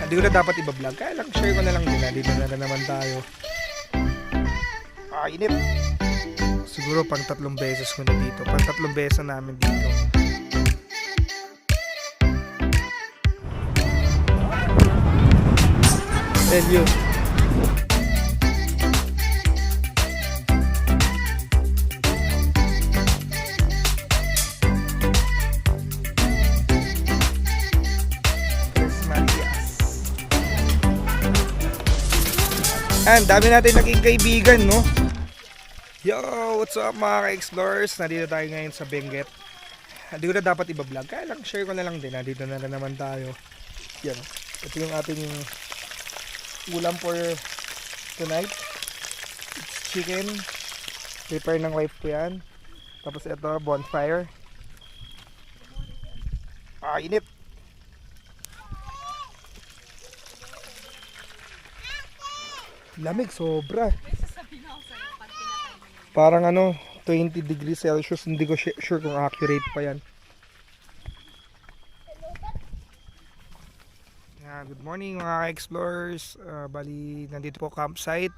Hindi ko na dapat iba-vlog. Kaya lang, share ko na lang din. Dito na naman tayo. Inip. Siguro pang 3 beses ko na dito. Pang 3 beses na namin dito. And you. And dami natin naging kaibigan, no? Yo, what's up mga ka-explorers? Nandito tayo ngayon sa Benguet. Hindi ko na dapat iba-vlog. Kaya lang, share ko na lang din. Nandito na naman tayo. Yan. Ito yung ating ulam for tonight. It's chicken. Prepare ng wife ko yan. Tapos ito, bonfire. Inip. Lamig, sobra. Parang 20 degrees Celsius. Hindi ko sure kung accurate pa yan. Good morning mga explorers. Bali, nandito po campsite.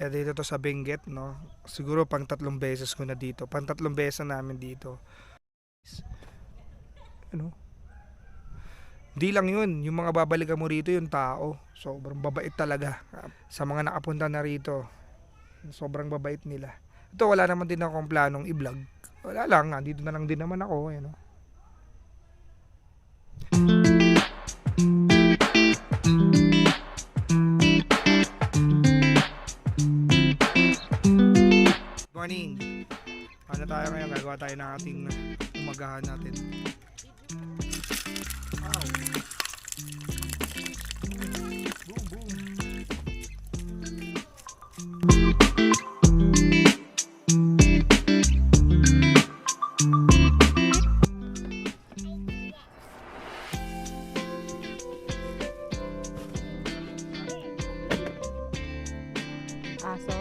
Dito to sa Benguet, no? Siguro pang 3 beses ko na dito. Pang 3 beses na namin dito. Di lang yun, yung mga babalikan mo rito yung tao. Sobrang babait talaga. Sa mga nakapunta na rito, sobrang babait nila. Ito, wala naman din akong planong i-vlog. Wala lang, dito na lang din naman ako. Good morning. Ano tayo ngayon? Gagawa tayo ng ating umagahan natin. Wow. Boom, boom. Aso.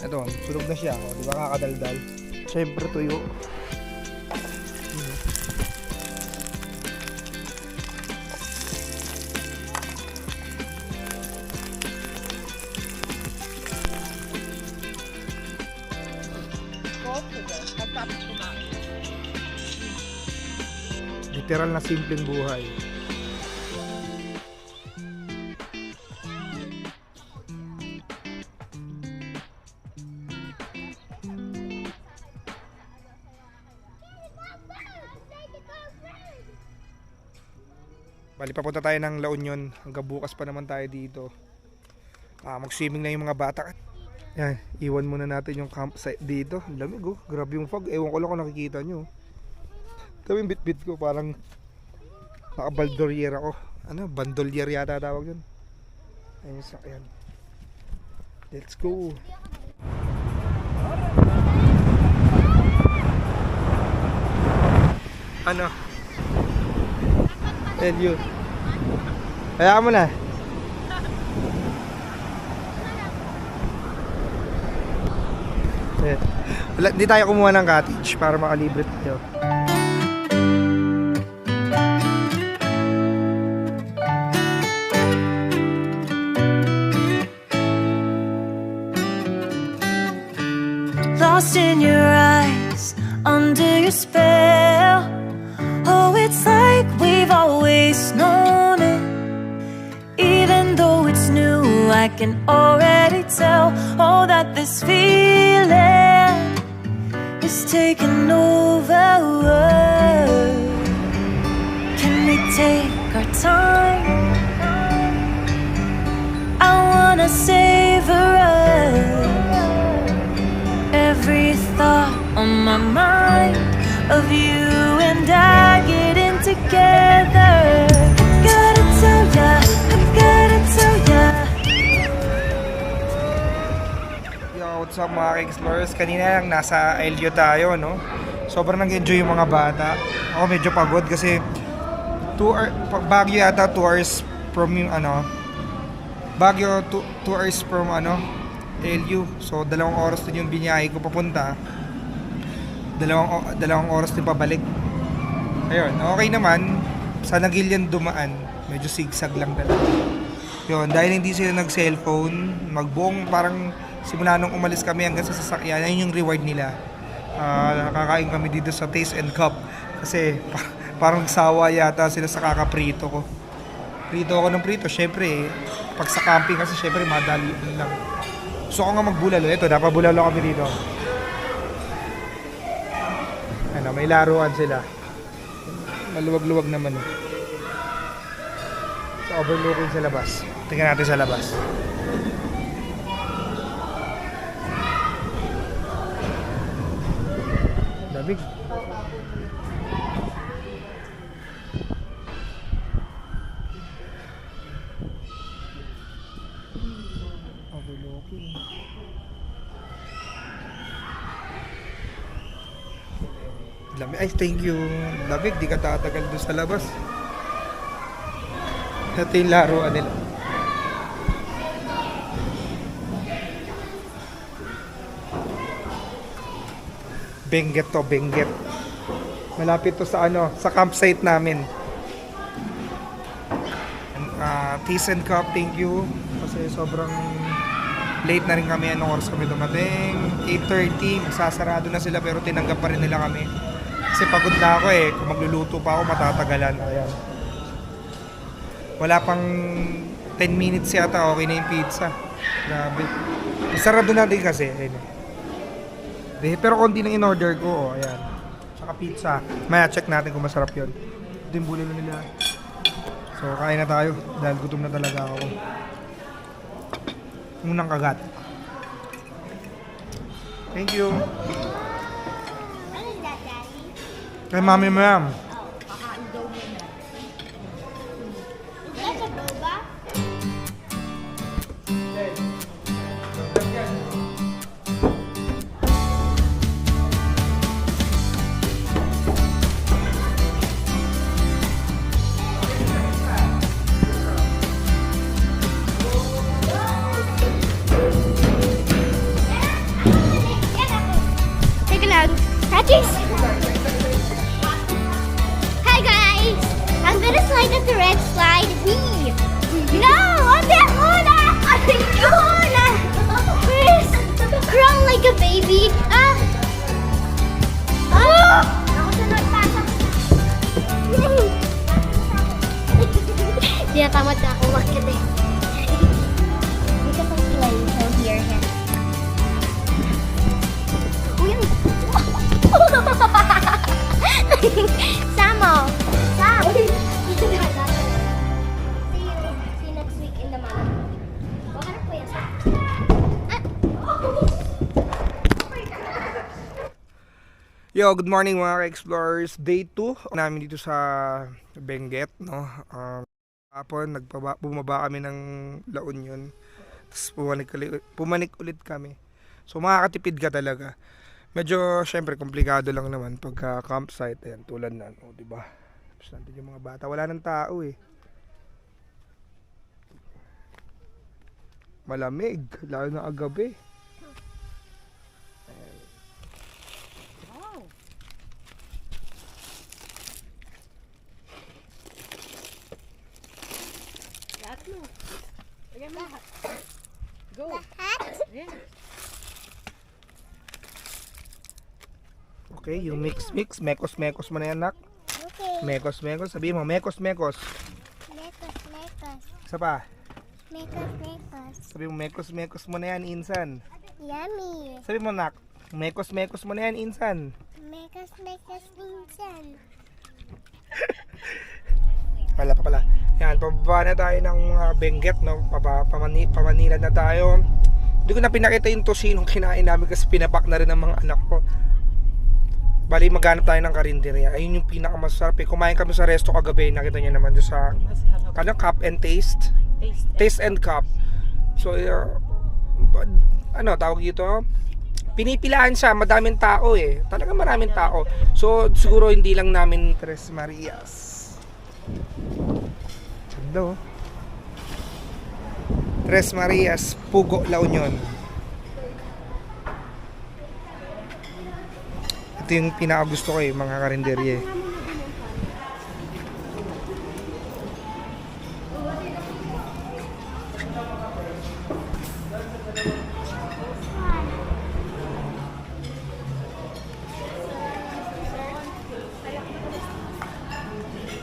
Ito, sunog na siya. Di ba kakadaldal? Siyempre tuyo. Literal na simpleng buhay. Bali, papunta tayo ng La Union. Hanggang bukas pa naman tayo dito. Mag-swimming na yung mga bata. Yan, iwan muna natin yung campsite dito. Ang lamig, oh. Grabe yung fog. Ewan ko lang kung nakikita nyo. Ito yung bit-bit ko. Parang naka-baldolier ako. Bandolier yata tawag yun. Ayun, sakyan. Let's go. Tell you. Kaya mo na. Hindi tayo kumuha ng cottage para makalibre tayo. Lost in your eyes, under your spell. Oh, it's like we've always known it. Even though it's new, I can already tell. Oh, that this feeling is taking over. Can we take our time? I wanna savor us. Every thought on my mind of you and I getting together. Gotta tell ya, I gotta tell ya. Yo, what's up mga explorers? Kanina lang nasa Elio tayo, no? Sobrang nag-enjoy yung mga bata. Ako medyo pagod kasi Baguio yata 2 hours from yung Baguio 2 hours from LU. So, 2 oras din yung biniyahe ko papunta. 2 oras din pabalik. Ayun, okay naman. Sa Nagilian dumaan. Medyo zigzag lang talaga. Yun, dahil hindi sila nag-cellphone, magbuong parang simula nung umalis kami hanggang sa sasakyan, ayun yung reward nila. Nakakain kami dito sa Taste and Cup. Kasi parang sawa yata sila sa kakaprito ko. Prito ako ng prito. Syempre, pag sa camping kasi syempre madali lang. Gusto ko nga magbulalo. Ito, napabulalo kami dito. Ano, may laruan sila. Maluwag-luwag naman. So, overlooking sa labas. Tingnan natin sa labas. Lamig. Overlooking. Lamig. Ay, thank you. Lamig, di ka tatagal doon sa labas. Ito yung laruan nila. Benguet to, Benguet. Malapit to sa ano, sa campsite namin. Taste and Cup, thank you. Kasi sobrang late na rin kami. Anong oras kami dumating? 8:30. Magsasarado na sila pero tinanggap pa rin nila kami. Kasi pagod na ako eh. Kung magluluto pa ako, matatagalan. Ayan. Wala pang 10 minutes yata, okay na yung pizza. Grabe. Sarado na din kasi. Ayun. Pero konti lang in-order ko. Oh, ayan. Tsaka pizza. Maya, check natin kung masarap yun. Ito yung bulalo nila. So, kain na tayo. Dahil gutom na talaga ako. Unang kagat. Thank you. Kay Mami Ma'am. Practice. Hi guys, I'm gonna slide at the red slide. Wee. No, on that one. Chris, crawl like a baby. Oh. Tinatamad na ako umakyat eh. Because I'm playing so here. Samo! Sam! See you next week in the morning. Bakit po yan? Yo, good morning mga ka-explorers. Day 2 namin dito sa Benguet, no? Hapon, bumaba kami ng La Union. Tapos pumanik ulit kami. So makakatipid ka talaga. Medyo, syempre, komplikado lang naman pagka campsite. Ayan, tulad na, o, diba? Tapos natin yung mga bata. Wala nang tao eh. Malamig, lalo na agabi. Wow. Lahat mo. Lagyan mo lahat. Go. Yeah. Okay, yung mix, mekos mo na yan, nak. Okay. Mekos, sabihin mo, mekos. Mekos. Isa pa. Mekos. Sabihin mo, mekos mo na yan, insan. Yummy. Sabihin mo, nak, mekos mo na yan, insan. Mekos minsan. Pala. Yan, pababa na tayo ng mga Benguet, no? Pamanila na tayo. Hindi ko na pinakita yung tosinong kinain namin kasi pinapak na rin ng mga anak ko. Bali, maghanap tayo ng karinderya. Ayun yung pinakamasarap eh. Kumain kami sa resto kagabi. Nakita nyo naman doon sa Cup and Taste. Taste and Cup. So, tawag dito? Pinipilaan siya. Madaming tao eh. Talaga maraming tao. So, siguro hindi lang namin Tres Marias. Ganda oh. Tres Marias, Pugo, La Union. Ito yung pinaka-gusto ko eh, mga karinderye.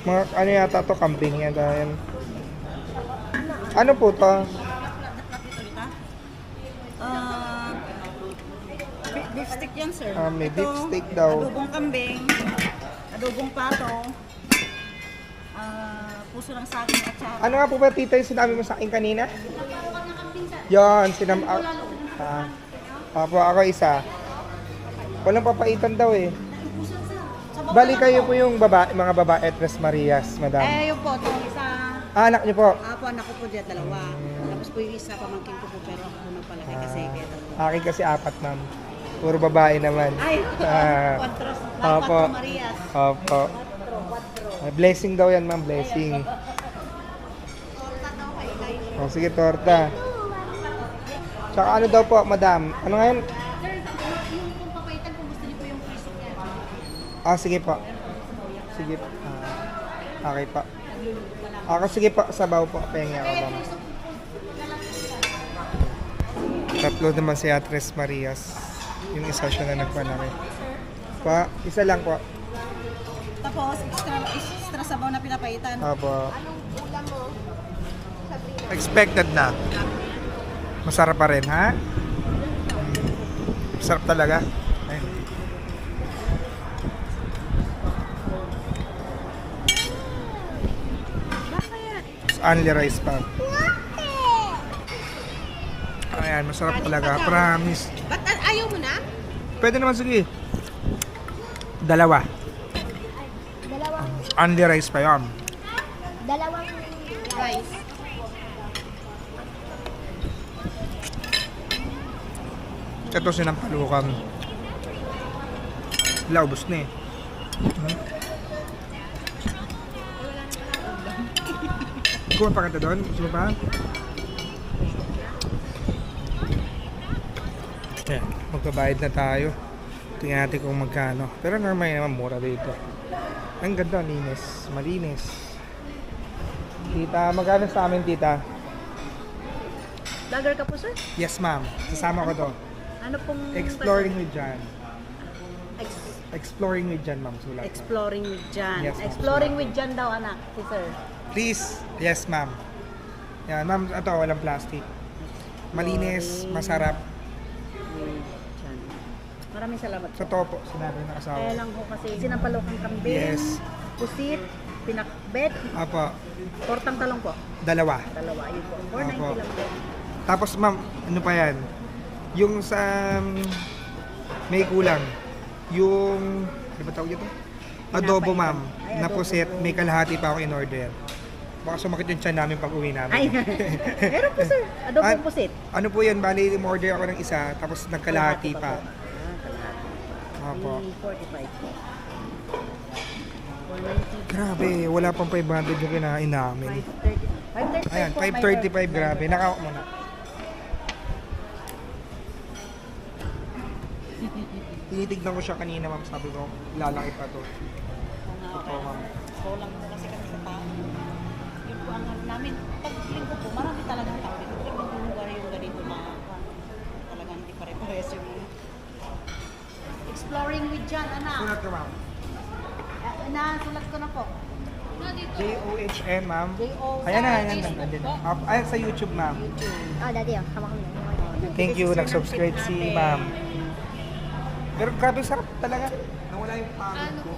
Mga ano yata to, kambing yata yan. Ano po to? Beef stick yan, sir. May Ito, beef steak daw. Adobong kambing, adobong pato, puso ng saging at saka Ano nga po ba tita yung sinabi mo sa akin kanina? Yan, Apo, ako isa. Walang papaitan daw eh. Bali kayo po yung mga babae Tres Marias, madam. yun po, itong isa, Anak niyo po. anak ko po dyan, dalawa. Tapos po yung isa, pamangkin ko po, pero ako po nagpalaki kasi kaya dalawa. Akin kasi 4, ma'am. Puro babae naman. Ay, Ah, Cuatro Opo. Marias. Opo. Blessing daw yan, ma'am. Blessing. O, sige, torta. Tsaka ano daw po, madam? Ano ngayon? Yung papaitan kung gusto niyo po yung crispy niya. Ah, sige po. Sige po. Okay pa. Ako, sige po. Sabaw po. Pengi ako, ma'am. Tatlo naman si Tres Marias. Yung isa siya na nagpanaki. Pa, isa lang po. Tapos, extra sabaw na pinapaitan. Apo. Expected na. Masarap pa rin, ha? Masarap talaga. Ayun. Tapos only rice pa. Ayan, masarap talaga. Promise. Ba't ayaw mo na? Pwede naman, sige. Dalawa. Only rice pa yun. Dalawang Rice. Ito sinampalukan. Wala, ubos na eh. Gusto mo pa kanta doon? Gusto mo pa? Ayan, magbabayad na tayo. Tingnan natin kung magkano. Pero normal naman, mura dito. Ang ganda, linis. Malinis. Tita, magkano sa amin, tita? Vlogger ka po, sir? Yes, ma'am. Sasama ko to. Ano pong... Exploring with Jan. Ex- Exploring with Jan, ma'am. Sulat. Exploring with Jan. Yes, ma'am. Exploring with Jan daw, anak. Si sir. Please. Yes, ma'am. Yan, ma'am. Ito, walang plastic. Malinis, masarap. With Jan. Maraming salamat Sa po. topo, sinabi ng asawa. Kaya lang ko kasi sinampalokang kambing, Yes. pusit, pinakbet, Apo, tortang talong po. dalawa. Dalawa, yun po. 490 Opo. lang po. Tapos, ma'am, ano pa yan? Yung sa... may kulang. Yung... Ano ba tawag ito? Adobo, ma'am. Ay, Na adobo. puset. May kalahati pa ako in order. Baka sumakit yung tiyan namin pag uwi namin. Ay, meron po sir. Ah, Adobong pusit. Ano po yun? Bali, order ako ng isa, tapos nagkalahati pa. po. Kalahati. Opo. 45 po. 490. Grabe, wala pang 500 yung kinain namin. 530. 535 Ayan, po. 535, grabe. Nakaw mo na. Tinitignan ko siya kanina, ma'am. Sabi ko, lalaki pa to. Ito, ma'am. Kulang po kasi kami sa tao. Yun po ang ano namin. Pag linggo po, marami talagang tao dito. Pero kung lugar yung ganito na talagang hindi pare-pares yung exploring with Jan, anak. Sulat ko, ma'am. Sulat ko na po. J-O-H-N, ma'am. J-O- Ayan na, sa ayan na. Facebook Nandun po. na. Ayan sa YouTube, ma'am. Oh, daddy, oh. Hama kami. Thank you, This is nag-subscribe yung si natin. ma'am. Pero grabe, sarap talaga. Nawala yung pangit ko.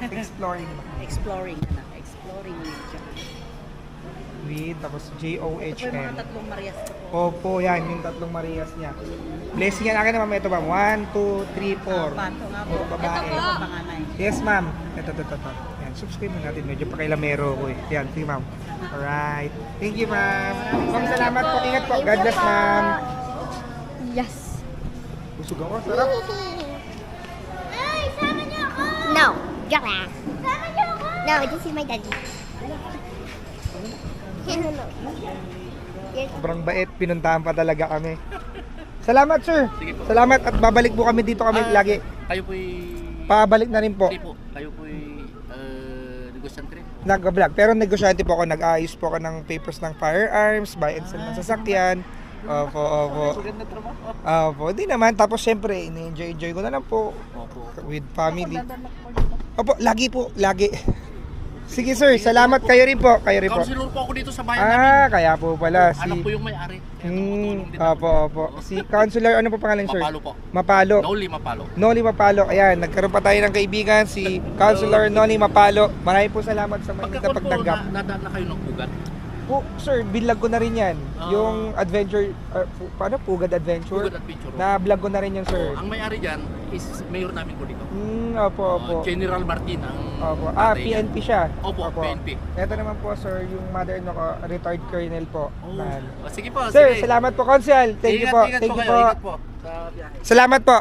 Exploring, ma'am. Exploring, anak. Exploring with Jan. With, tapos Ito po yung mga J-O-H-N. tatlong Marias ko po. Opo, yan, yung tatlong Marias niya. Blessing yan akin naman, ito ma'am. 1, 2, 3, 4. Pato nga po. O, babae. Ito po, panganay. Yes, ma'am. Ito. Yan, subscribe na natin. Medyo pakilamero ko eh. Yan, sige ma'am. Alright. Thank you, ma'am. Ma'am, salamat po. Ingat po. God bless, ma'am. Yes. Busog ako. Sarap. Ay, sama niyo ako! No. Joke lang. Sama niyo ako! No, this is my daddy. No. Yes. Sobrang bait. Pinuntahan pa talaga kami. Salamat, sir. Salamat at babalik po kami dito kami lagi. Kayo po'y pabalik na rin po. Hindi po, kayo po'y negosyante rin. Nag-vlog. Pero negosyante po ako, nag-aayos po ako ng papers ng firearms, buy and sell ng sasakyan. Opo. Maganda trabaho. Opo, hindi naman. Tapos syempre, ini-enjoy ko na lang po Opo. with family. Opo, lagi. Sige sir, salamat kayo rin po. Counselor po ako dito sa bayan namin. Kaya po pala Anak po si... yung may-ari. Kaya tumutulong din ako. Opo. Si Counselor, ano po pangalan sir? Mapalo po. Mapalo. Noli Mapalo. Noli Mapalo. Ayan, nagkaroon pa tayo ng kaibigan, si Counselor Noli Mapalo. Maraming po salamat sa mga Pagkakon po, pagtanggap. nadaan na kayo ng ugat. Po, sir, binlog ko na rin yan. Ah. Yung adventure, Pugad Adventure? Pugad Adventure. Na vlog ko na rin yan, sir. Ang may-ari dyan is mayor namin po dito. Opo. General Martin ang Opo. tatay niya. PNP siya. Opo, PNP. Ito naman po, sir, yung mother-in-law ko, retired colonel po. Oh. Man. Sige po, Sir, sige. salamat po, Counsel. Thank you po. Ingat Thank you kayo, po. ingat po sa biyahe. Salamat po.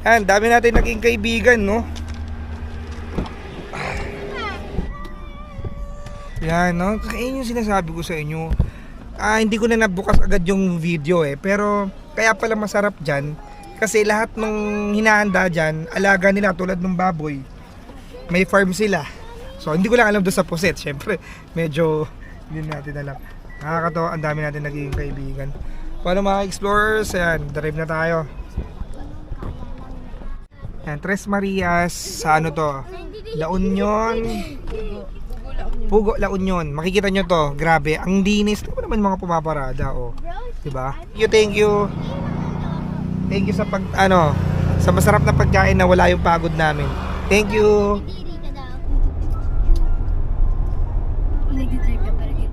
Yan, dami natin naging kaibigan, no? Yan, no? Kaya yung sinasabi ko sa inyo. Hindi ko na nabukas agad yung video pero kaya pala masarap dyan. Kasi lahat ng hinahanda dyan, alaga nila tulad ng baboy. May farm sila. So, hindi ko lang alam doon sa Puset. Siyempre, medyo hindi natin alam. Nakakatawa, ang dami natin naging kaibigan. Paano mga explorers? Ayan, drive na tayo. Ayan, Tres Marias, sa ano to? La Union. Pugo, La Union. Makikita nyo to, grabe. Ang linis. Ito naman mga pumaparada, oh. Diba? Thank you. Thank you sa sa masarap na pagkain na wala yung pagod namin. Thank you. Nagdi-drive